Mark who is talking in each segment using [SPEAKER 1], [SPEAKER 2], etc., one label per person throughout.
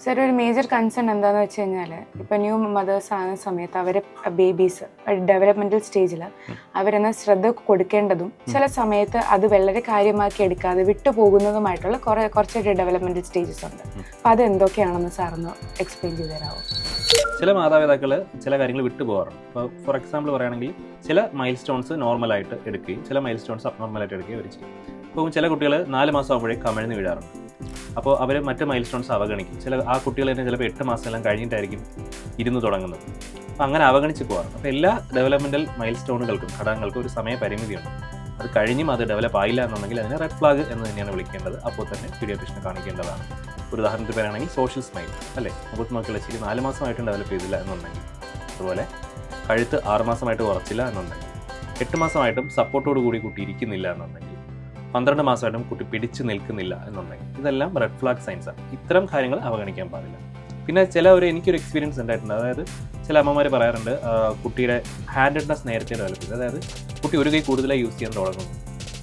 [SPEAKER 1] Sir ഒരു major concern എന്താണെന്ന് വെച്ച് കഴിഞ്ഞാൽ ഇപ്പോൾ ന്യൂ മദേഴ്സ് ആകുന്ന സമയത്ത് അവർ ബേബീസ് ഡെവലപ്മെൻറ്റൽ സ്റ്റേജിൽ അവരെന്ന ശ്രദ്ധ കൊടുക്കേണ്ടതും ചില സമയത്ത് അത് വളരെ കാര്യമാക്കി എടുക്കാതെ വിട്ടുപോകുന്നതുമായിട്ടുള്ള കുറച്ചൊരു ഡെവലപ്മെൻറ്റൽ സ്റ്റേജസ് ഉണ്ട്. അപ്പോൾ അത് എന്തൊക്കെയാണെന്ന് സാറൊന്ന് എക്സ്പ്ലെയിൻ ചെയ്ത് തരാമോ?
[SPEAKER 2] ചില മാതാപിതാക്കൾ ചില കാര്യങ്ങൾ വിട്ടുപോകാറുണ്ട്. ഇപ്പോൾ ഫോർ എക്സാമ്പിൾ പറയുകയാണെങ്കിൽ ചില മൈൽ സ്റ്റോൺസ് നോർമലായിട്ട് എടുക്കുകയും ചില മൈൽ സ്റ്റോൺസ് അബ്നോർമലായിട്ട് എടുക്കുകയും അവർ ചെയ്യും. അപ്പോൾ ചില കുട്ടികൾ 4 മാസം ആകുമ്പോഴേ കമിഴ്ന്ന് വീഴാറുണ്ട്. അപ്പോൾ അവർ മറ്റ് മൈൽ സ്റ്റോൺസ് അവഗണിക്കും. ആ കുട്ടികൾ തന്നെ ചിലപ്പോൾ 8 മാസം എല്ലാം കഴിഞ്ഞിട്ടായിരിക്കും ഇരുന്ന് തുടങ്ങുന്നത്. അപ്പോൾ അങ്ങനെ അവഗണിച്ച് പോകാറ്. അപ്പോൾ എല്ലാ ഡെവലപ്മെൻറ്റൽ മൈൽ സ്റ്റോണുകൾക്കും ഘടകങ്ങൾക്കും ഒരു സമയപരിമിതിയുണ്ട്. അത് കഴിഞ്ഞും അത് ഡെവലപ്പ് ആയില്ല എന്നുണ്ടെങ്കിൽ അതിനെ റെഡ് ഫ്ലാഗ് എന്ന് തന്നെയാണ് വിളിക്കേണ്ടത്. അപ്പോൾ തന്നെ പീഡിയാട്രിഷ്യനെ കാണിക്കേണ്ടതാണ്. ഒരു ഉദാഹരണത്തിന് പറയുകയാണെങ്കിൽ സോഷ്യൽ സ്മൈൽ അല്ലേ, മുഖത്ത് നോക്കിയുള്ള ചിരി 4 മാസമായിട്ടും ഡെവലപ്പ് ചെയ്തില്ല എന്നുണ്ടെങ്കിൽ, അതുപോലെ കഴുത്ത് 6 മാസമായിട്ട് കുറച്ചില്ല എന്നുണ്ടെങ്കിൽ, 8 മാസമായിട്ടും സപ്പോർട്ടോട് കൂടി കുട്ടി ഇരിക്കുന്നില്ല എന്നുണ്ടെങ്കിൽ, 12 മാസമായിട്ടും കുട്ടി പിടിച്ചു നിൽക്കുന്നില്ല എന്നുണ്ടെങ്കിൽ, ഇതെല്ലാം റെഡ് ഫ്ലാഗ് സൈൻസാണ്. ഇത്തരം കാര്യങ്ങൾ അവഗണിക്കാൻ പാടില്ല. പിന്നെ എനിക്കൊരു എക്സ്പീരിയൻസ് ഉണ്ടായിട്ടുണ്ട്. അതായത് ചില അമ്മമാർ പറയാറുണ്ട് കുട്ടിയുടെ ഹാൻഡഡ്നെസ് നേരത്തെ ഡെവലപ്പ് ചെയ്ത്, അതായത് കുട്ടി ഒരു കൈ കൂടുതലായി യൂസ് ചെയ്യാൻ തുടങ്ങുന്നു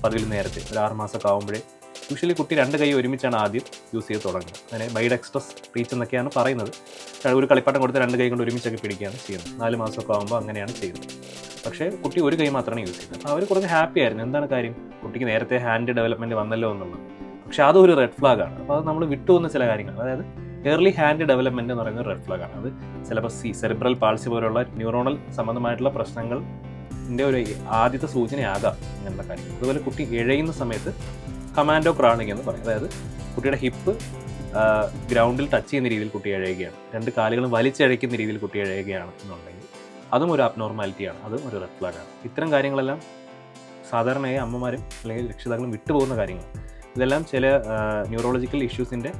[SPEAKER 2] പതിവിൽ നേരത്തെ ഒരു 6 മാസമൊക്കെ ആകുമ്പോഴേ. യൂഷ്വലി കുട്ടി 2 കൈ ഒരുമിച്ചാണ് ആദ്യം യൂസ് ചെയ്ത് തുടങ്ങുന്നത്. അതിനെ ബൈഡെക്സ്ട്രസ് റീച്ച് എന്നൊക്കെയാണ് പറയുന്നത്. ഒരു കളിപ്പാട്ടം കൊടുത്ത് 2 കൈ കൊണ്ട് ഒരുമിച്ചൊക്കെ പിടിക്കുകയാണ് ചെയ്യുന്നത്. 4 മാസമൊക്കെ ആകുമ്പോൾ അങ്ങനെയാണ് ചെയ്യുന്നത്. പക്ഷേ കുട്ടി ഒരു കൈ മാത്രമാണ് യൂസ് ചെയ്യുന്നത്. അപ്പോൾ അവർ കുറച്ച് ഹാപ്പി ആയിരുന്നു. എന്താണ് കാര്യം, കുട്ടിക്ക് നേരത്തെ ഹാൻഡ് ഡെവലപ്മെൻറ്റ് വന്നല്ലോ എന്നുള്ളത്. പക്ഷേ അതൊരു റെഡ് ഫ്ലാഗ് ആണ്. അപ്പോൾ അത് നമ്മൾ വിട്ടുപോകുന്ന ചില കാര്യങ്ങൾ, അതായത് ഏർലി ഹാൻഡ് ഡെവലപ്മെൻറ്റ് എന്ന് പറയുന്നത് റെഡ് ഫ്ലാഗ് ആണ്. അത് ചിലപ്പോൾ സെറിബ്രൽ പാൾസി പോലുള്ള ന്യൂറോണൽ സംബന്ധമായിട്ടുള്ള പ്രശ്നങ്ങളുടെ ഒരു ആദ്യത്തെ സൂചനയാകാം അങ്ങനെയുള്ള കാര്യങ്ങൾ. അതുപോലെ കുട്ടി ഇഴയുന്ന സമയത്ത് കമാൻഡോ ക്രാണിങ് എന്ന് പറയും. അതായത് കുട്ടിയുടെ ഹിപ്പ് ഗ്രൗണ്ടിൽ ടച്ച് ചെയ്യുന്ന രീതിയിൽ കുട്ടി ഇഴയുകയാണ്, 2 കാലുകളും വലിച്ചഴയ്ക്കുന്ന രീതിയിൽ കുട്ടി ഇഴയുകയാണ് എന്നുണ്ടെങ്കിൽ അതും ഒരു അബ്നോർമാലിറ്റിയാണ്, അതും ഒരു റെഡ് ഫ്ലാഗാണ്. ഇത്തരം കാര്യങ്ങളെല്ലാം സാധാരണയായി അമ്മമാരും അല്ലെങ്കിൽ രക്ഷിതാക്കളും വിട്ടുപോകുന്ന കാര്യങ്ങൾ. ഇതെല്ലാം ചില ന്യൂറോളജിക്കൽ ഇഷ്യൂസിൻ്റെ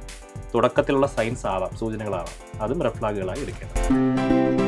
[SPEAKER 2] തുടക്കത്തിലുള്ള സൈൻസ് ആവാം, സൂചനകളാവാം. അതും റെഡ് ഫ്ലാഗുകളായി എടുക്കേണ്ടത്.